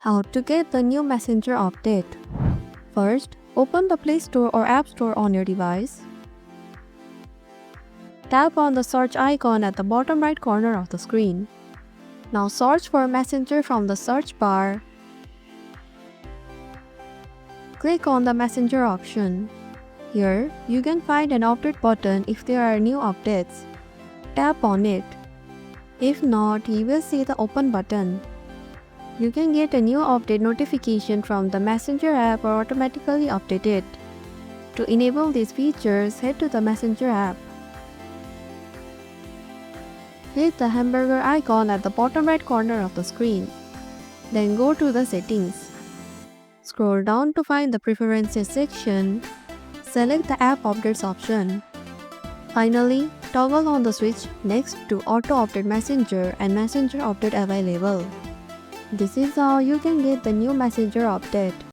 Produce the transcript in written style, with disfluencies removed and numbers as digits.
How to get the new Messenger update. First, open the Play Store or App Store on your device. Tap on the search icon at the bottom right corner of the screen. Now search for Messenger from the search bar. Click on the Messenger option. Here, you can find an update button if there are new updates. Tap on it. If not, you will see the open button. You can get a new update notification from the Messenger app or automatically update it. To enable these features, head to the Messenger app. Hit the hamburger icon at the bottom right corner of the screen. Then go to the settings. Scroll down to find the preferences section. Select the app updates option. Finally, toggle on the switch next to auto update Messenger and Messenger update available. This is how you can get the new Messenger update.